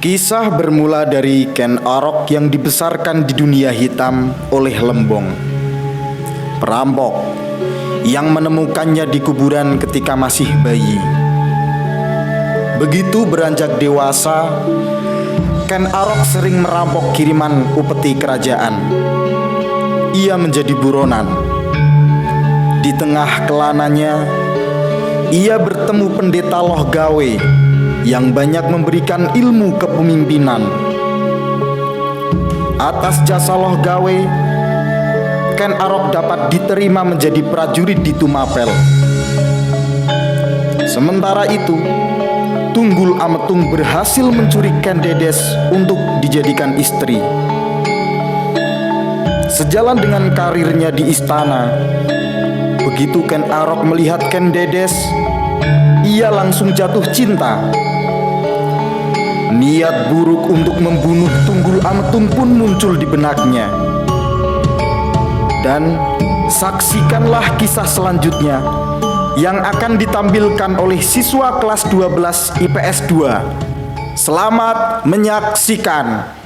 Kisah bermula dari Ken Arok yang dibesarkan di dunia hitam oleh Lembong, perampok yang menemukannya di kuburan ketika masih bayi. Begitu beranjak dewasa, Ken Arok sering merampok kiriman upeti kerajaan. Ia menjadi buronan. Di tengah kelananya, ia bertemu pendeta Loh Gawe yang banyak memberikan ilmu kepemimpinan. Atas jasa Loh Gawe, Ken Arok dapat diterima menjadi prajurit di Tumapel. Sementara itu, Tunggul Ametung berhasil mencuri Ken Dedes untuk dijadikan istri. Sejalan dengan karirnya di istana, begitu Ken Arok melihat Ken Dedes, ia langsung jatuh cinta. Niat buruk untuk membunuh Tunggul Ametung pun muncul di benaknya. Dan saksikanlah kisah selanjutnya yang akan ditampilkan oleh siswa kelas 12 IPS 2. Selamat menyaksikan.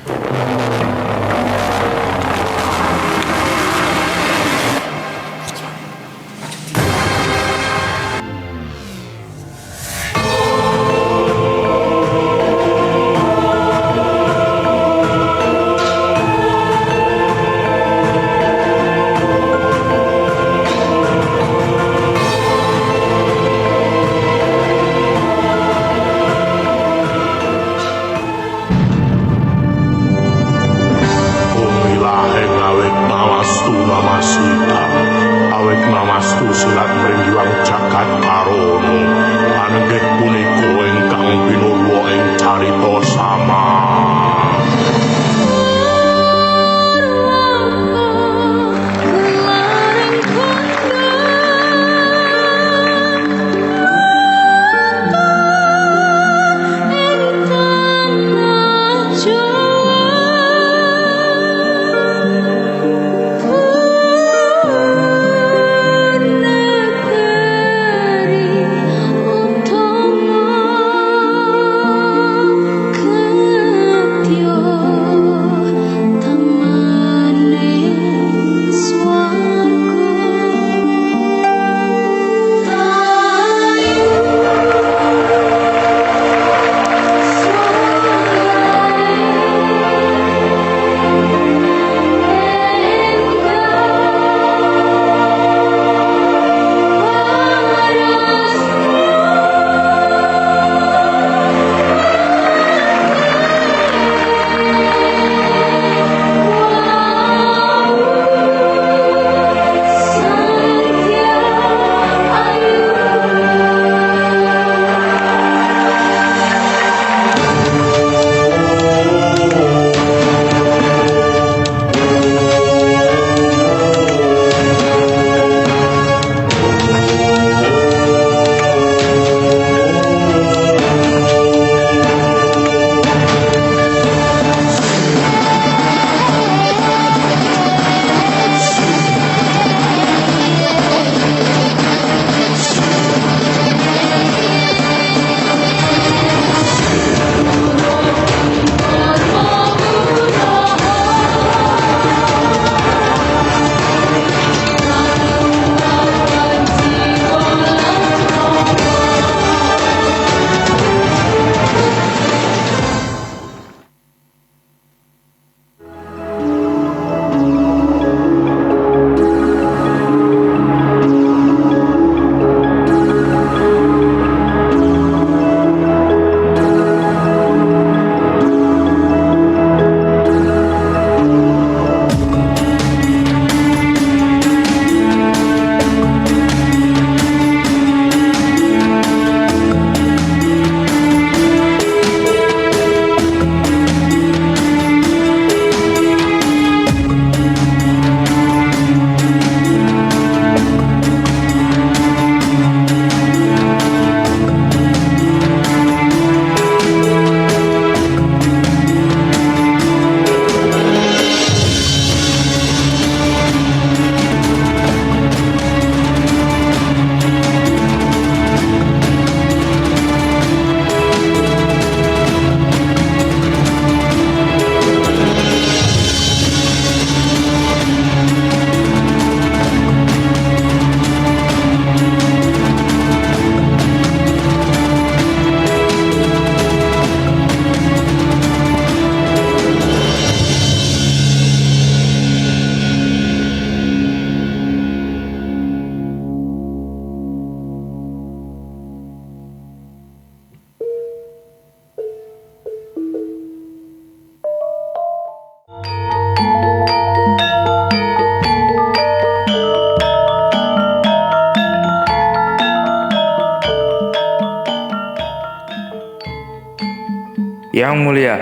Yang mulia,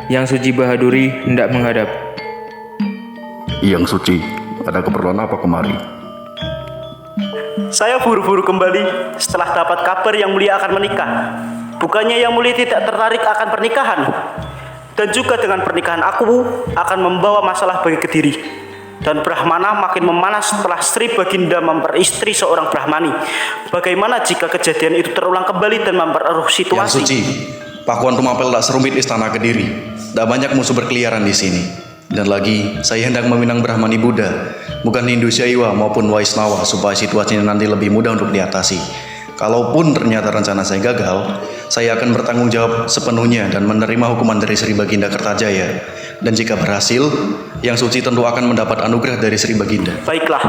Yang Suci Bahaduri hendak menghadap. Yang Suci, ada keperluan apa kemari? Saya buru-buru kembali setelah dapat kabar Yang Mulia akan menikah. Bukannya Yang Mulia tidak tertarik akan pernikahan? Dan juga dengan pernikahan aku akan membawa masalah bagi Kediri. Dan Brahmana makin memanas setelah Sri Baginda memperistri seorang Brahmani. Bagaimana jika kejadian itu terulang kembali dan mempereruh Yang situasi? Suci, Pakuan Tumapel tak serumit istana Kediri. Tak banyak musuh berkeliaran di sini. Dan lagi, saya hendak meminang Brahmani Buddha, bukan Hindu Syaiwa maupun Waisnawa, supaya situasinya nanti lebih mudah untuk diatasi. Kalaupun ternyata rencana saya gagal, saya akan bertanggung jawab sepenuhnya dan menerima hukuman dari Sri Baginda Kertajaya. Dan jika berhasil, Yang Suci tentu akan mendapat anugerah dari Sri Baginda. Baiklah,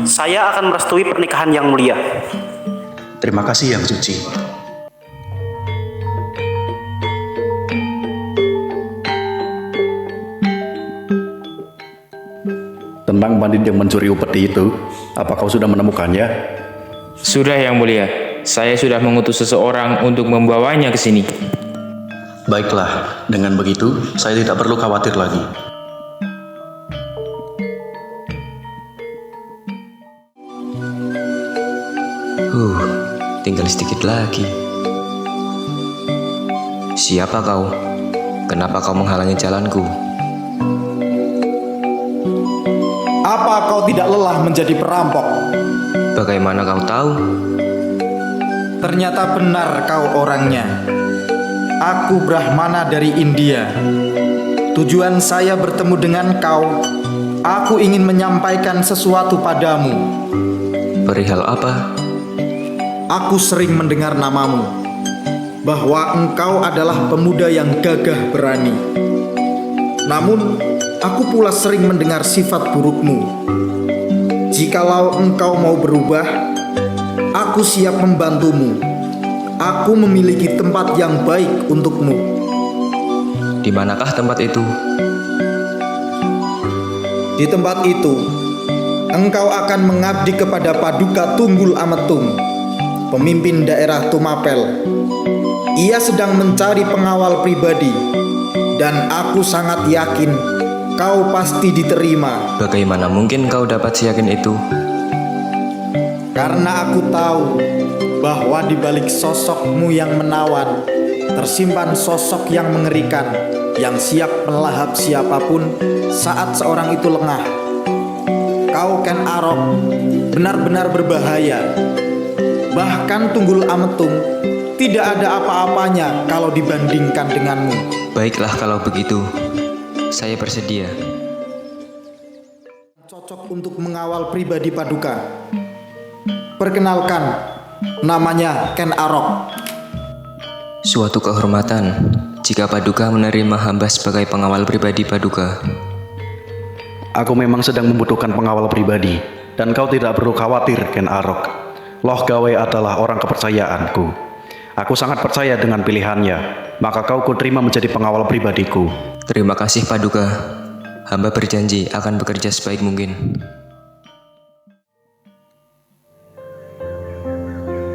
saya akan merestui pernikahan Yang Mulia. Terima kasih Yang Suci. Tentang bandit yang mencuri upeti itu, apa kau sudah menemukannya? Sudah Yang Mulia, saya sudah mengutus seseorang untuk membawanya ke sini. Baiklah, dengan begitu saya tidak perlu khawatir lagi. Tinggal sedikit lagi. Siapa kau? Kenapa kau menghalangi jalanku? Apa kau tidak lelah menjadi perampok? Bagaimana kau tahu? Ternyata benar kau orangnya. Aku Brahmana dari India. Tujuan saya bertemu dengan kau. Aku ingin menyampaikan sesuatu padamu. Perihal apa? Aku sering mendengar namamu, bahwa engkau adalah pemuda yang gagah berani. Namun, aku pula sering mendengar sifat burukmu. Jikalau engkau mau berubah, aku siap membantumu. Aku memiliki tempat yang baik untukmu. Di manakah tempat itu? Di tempat itu, engkau akan mengabdi kepada Paduka Tunggul Ametung, pemimpin daerah Tumapel. Ia sedang mencari pengawal pribadi, dan aku sangat yakin kau pasti diterima. Bagaimana mungkin kau dapat seyakin itu? Karena aku tahu bahwa di balik sosokmu yang menawan tersimpan sosok yang mengerikan, yang siap melahap siapapun saat seorang itu lengah. Kau Ken Arok benar-benar berbahaya. Bahkan Tunggul Ametung tidak ada apa-apanya kalau dibandingkan denganmu. Baiklah kalau begitu, saya bersedia. Cocok untuk mengawal pribadi Paduka. Perkenalkan, namanya Ken Arok. Suatu kehormatan jika Paduka menerima hamba sebagai pengawal pribadi Paduka. Aku memang sedang membutuhkan pengawal pribadi, dan kau tidak perlu khawatir, Ken Arok. Loh Gawe adalah orang kepercayaanku. Aku sangat percaya dengan pilihannya, maka kau kuterima menjadi pengawal pribadiku. Terima kasih Paduka. Hamba berjanji akan bekerja sebaik mungkin.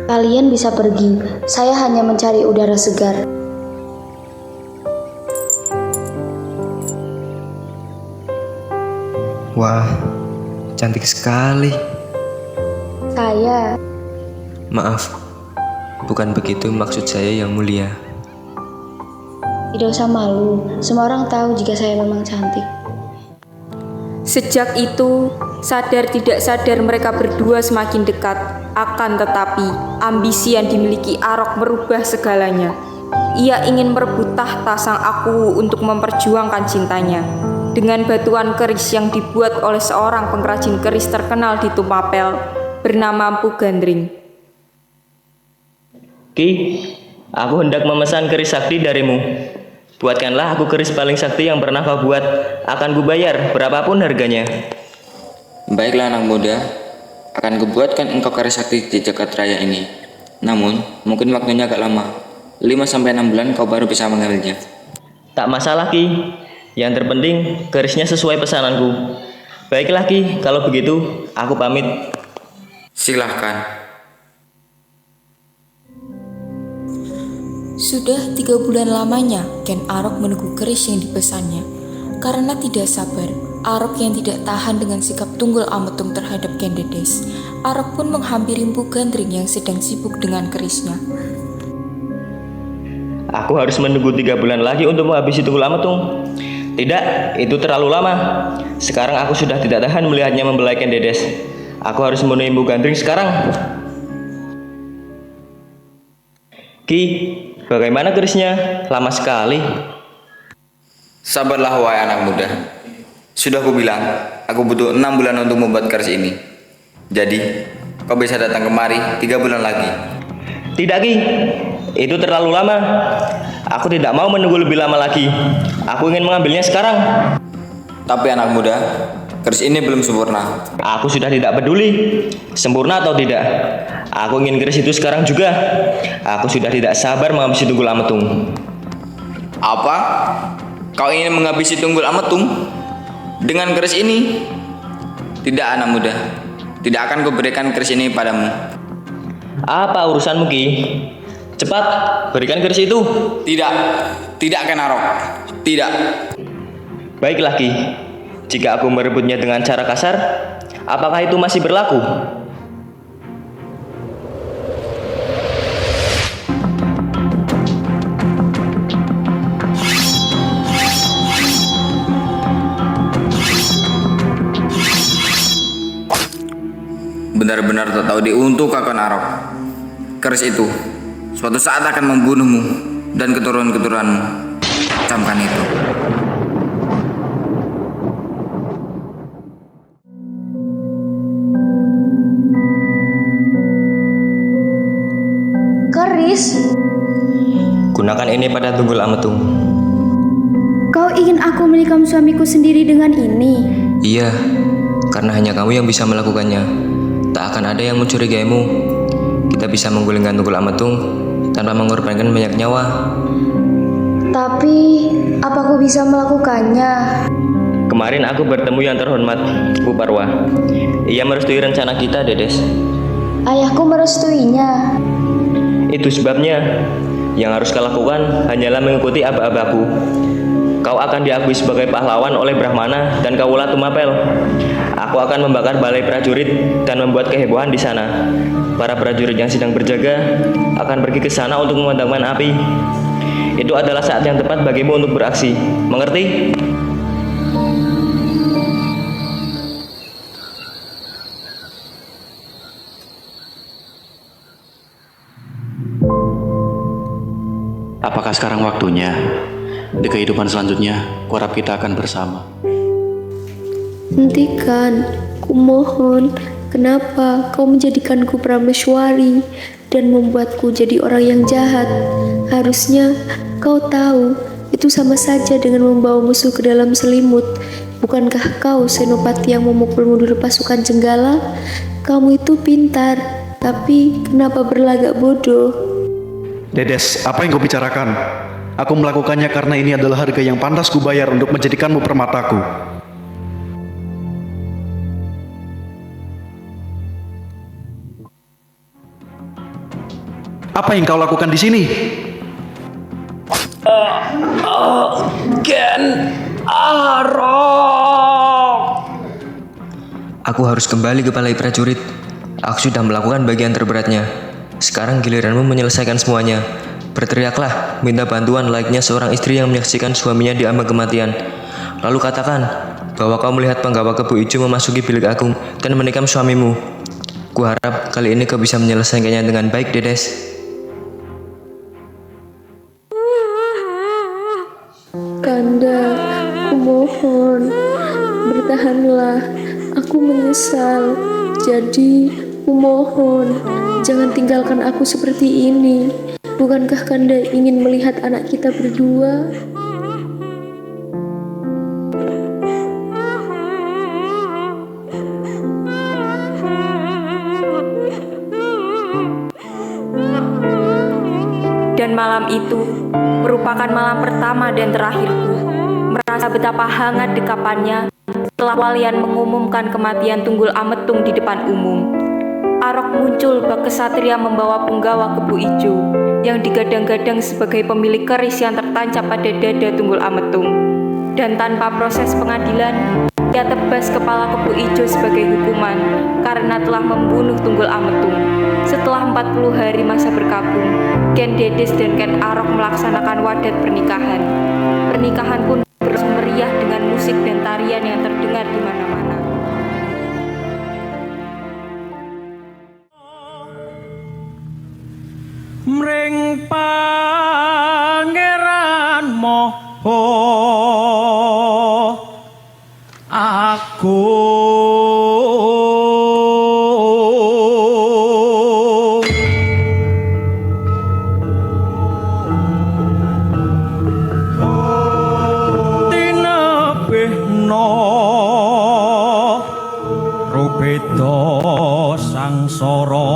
Kalian bisa pergi, saya hanya mencari udara segar. Wah, cantik sekali. Saya, Maaf, bukan begitu maksud saya Yang Mulia. tidak usah malu, semua orang tahu jika saya memang cantik. Sejak itu, sadar tidak sadar mereka berdua semakin dekat. Akan tetapi, ambisi yang dimiliki Arok merubah segalanya. Ia ingin merebut tahta sang aku untuk memperjuangkan cintanya. Dengan batuan keris yang dibuat oleh seorang pengrajin keris terkenal di Tumapel, bernama Mpu Gandring. Ki, aku hendak memesan keris sakti darimu. Buatkanlah aku keris paling sakti yang pernah kau buat. Akan kubayar berapapun harganya. Baiklah anak muda, akan kubuatkan engkau keris sakti di jagat raya ini. Namun, mungkin waktunya agak lama. 5-6 bulan kau baru bisa mengambilnya. Tak masalah Ki. Yang terpenting kerisnya sesuai pesananku. Baiklah Ki, kalau begitu aku pamit. Silahkan. Sudah 3 bulan lamanya Ken Arok menunggu keris yang dipesannya. Karena tidak sabar, Arok yang tidak tahan dengan sikap Tunggul Ametung terhadap Ken Dedes, Arok pun menghampiri Mpu Gandring yang sedang sibuk dengan kerisnya. Aku harus menunggu 3 bulan lagi untuk menghabisi Tunggul Ametung. Tidak, itu terlalu lama. Sekarang aku sudah tidak tahan melihatnya membelai Ken Dedes. Aku harus menemui Mpu Gandring sekarang. Ki, bagaimana kerisnya? Lama sekali. Sabarlah wahai anak muda. Sudah ku bilang, aku butuh 6 bulan untuk membuat keris ini. Jadi, kau bisa datang kemari 3 bulan lagi. Tidak, Ki. Itu terlalu lama. Aku tidak mau menunggu lebih lama lagi. Aku ingin mengambilnya sekarang. Tapi anak muda, keris ini belum sempurna. Aku sudah tidak peduli sempurna atau tidak. Aku ingin keris itu sekarang juga. Aku sudah tidak sabar menghabisi Tunggul Ametung. Apa? Kau ingin menghabisi Tunggul Ametung? Dengan keris ini? Tidak anak muda. Tidak akan kuberikan keris ini padamu. Apa urusanmu, Ki? Cepat, berikan keris itu. Tidak. Tidak Ken Arok. Tidak. Baiklah, Ki. Jika aku merebutnya dengan cara kasar, apakah itu masih berlaku? Benar-benar tak tahu diuntuk Ken Arok. Keris itu suatu saat akan membunuhmu dan keturunan-keturunanmu. Camkan itu. Keris, Gunakan ini pada Tunggul Ametung. kau ingin aku menikam suamiku sendiri dengan ini? Iya, karena hanya kamu yang bisa melakukannya. Tak akan ada yang mencurigaimu. Kita bisa menggulingkan Tunggul Ametung tanpa mengorbankan banyak nyawa. Tapi, apa aku bisa melakukannya? Kemarin aku bertemu yang terhormat, Bu Parwa. Ia merestui rencana kita, Dedes. Ayahku merestuinya. Itu sebabnya, yang harus kau lakukan hanyalah mengikuti aba-abaku. Kau akan diakui sebagai pahlawan oleh Brahmana dan Kawula Tumapel. Aku akan membakar balai prajurit dan membuat kehebohan di sana. Para prajurit yang sedang berjaga akan pergi ke sana untuk memadamkan api. Itu adalah saat yang tepat bagimu untuk beraksi. Mengerti? Apakah sekarang waktunya? Di kehidupan selanjutnya, kuharap kita akan bersama. Hentikan, kumohon. Kenapa kau menjadikanku prameswari dan membuatku jadi orang yang jahat? Harusnya kau tahu, itu sama saja dengan membawa musuh ke dalam selimut. Bukankah kau senopati yang memukul mundur pasukan Jenggala? Kamu itu pintar, tapi kenapa berlagak bodoh? Dedes, apa yang kau bicarakan? Aku melakukannya karena ini adalah harga yang pantas kubayar untuk menjadikanmu permataku. Apa yang kau lakukan di sini? Ken Arok. Aku harus kembali ke balai prajurit. Aku sudah melakukan bagian terberatnya. Sekarang giliranmu menyelesaikan semuanya. Berteriaklah, minta bantuan layaknya seorang istri yang menyaksikan suaminya diambang kematian. Lalu katakan bahwa kau melihat penggawa Kebu Ijo memasuki bilik agung dan menikam suamimu. Kuharap kali ini kau bisa menyelesaikannya dengan baik, Dedes. Kanda, kumohon, bertahanlah. Aku menyesal. Jadi, kumohon, jangan tinggalkan aku seperti ini. Bukankah Kanda ingin melihat anak kita berdua? Dan malam itu merupakan malam pertama dan terakhirku. Merasa betapa hangat dekapannya setelah walian mengumumkan kematian Tunggul Ametung di depan umum. Arok muncul bak kesatria membawa punggawa Kebu Ijo. yang digadang-gadang sebagai pemilik keris yang tertancap pada dada Tunggul Ametung. Dan tanpa proses pengadilan, ia tebas kepala Kebo Ijo sebagai hukuman karena telah membunuh Tunggul Ametung. Setelah 40 hari masa berkabung, Ken Dedes dan Ken Arok melaksanakan wadat pernikahan. Pernikahan pun berlangsung meriah dengan musik dan tarian yang terdengar di mana-mana. Mring Pangeran Moho Agung tinebihna rubeda sangsara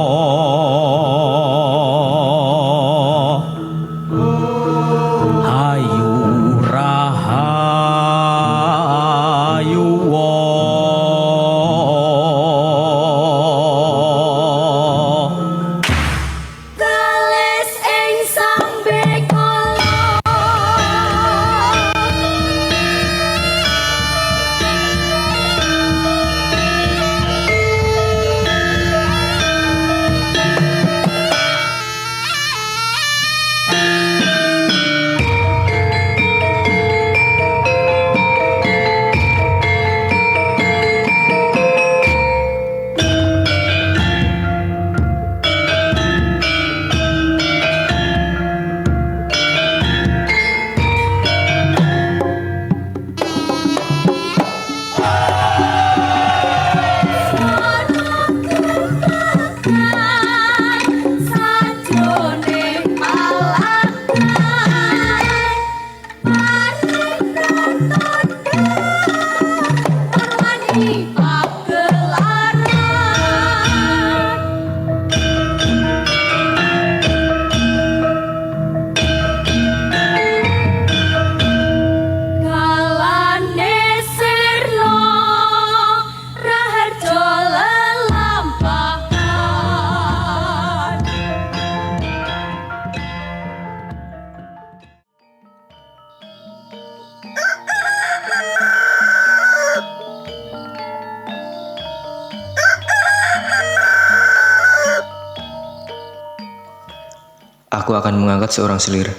Aku akan mengangkat seorang selir.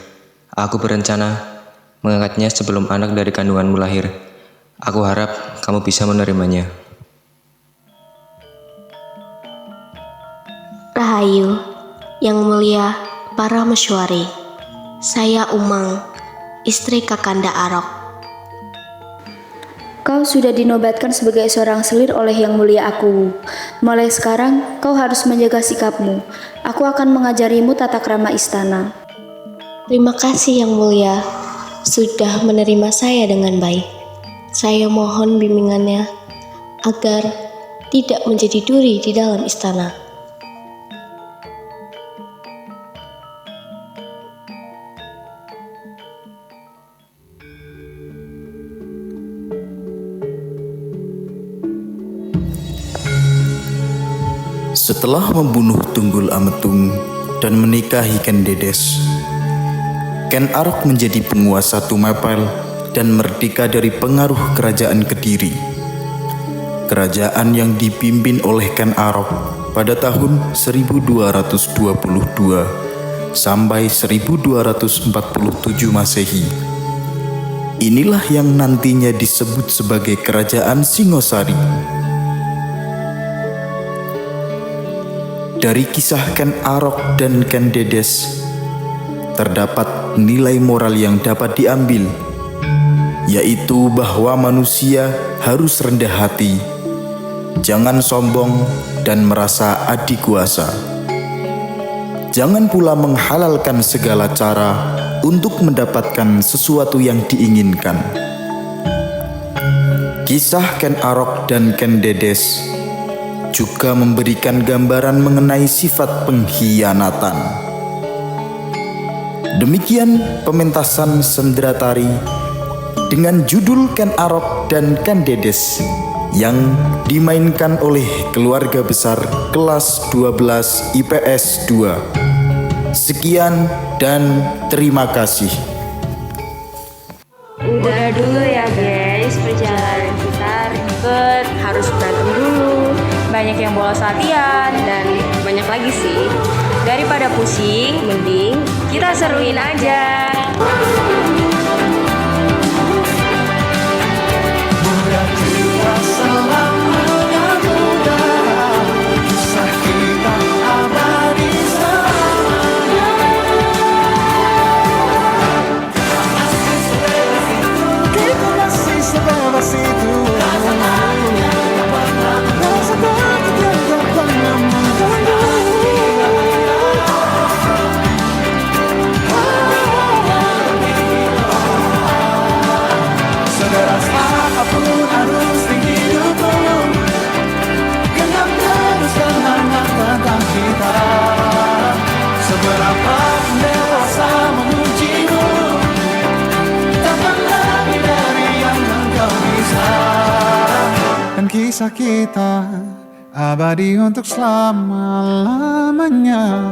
Aku berencana mengangkatnya sebelum anak dari kandunganmu lahir. Aku harap kamu bisa menerimanya. Rahayu, Yang Mulia Parameswari. Saya Umang, istri Kakanda Arok. Kau sudah dinobatkan sebagai seorang selir oleh Yang Mulia Aku. Mulai sekarang, kau harus menjaga sikapmu. Aku akan mengajarimu tata krama istana. Terima kasih Yang Mulia, sudah menerima saya dengan baik. Saya mohon bimbingannya agar tidak menjadi duri di dalam istana. Setelah membunuh Tunggul Ametung dan menikahi Ken Dedes, Ken Arok menjadi penguasa Tumapel dan merdeka dari pengaruh kerajaan Kediri. Kerajaan yang dipimpin oleh Ken Arok pada tahun 1222 sampai 1247 Masehi. Inilah yang nantinya disebut sebagai Kerajaan Singosari. Dari kisah Ken Arok dan Ken Dedes, terdapat nilai moral yang dapat diambil, yaitu bahwa manusia harus rendah hati, jangan sombong dan merasa adikuasa. Jangan pula menghalalkan segala cara untuk mendapatkan sesuatu yang diinginkan. Kisah Ken Arok dan Ken Dedes juga memberikan gambaran mengenai sifat pengkhianatan. Demikian pementasan Sendratari dengan judul Ken Arok dan Ken Dedes yang dimainkan oleh keluarga besar kelas 12 IPS 2. Sekian dan terima kasih. Udah dulu ya guys, perjalanan kita ribet, harus berantem dulu, banyak yang bolos latihan, dan banyak lagi sih. Daripada pusing, mending kita seruin aja. Kisah kita abadi untuk selama-lamanya.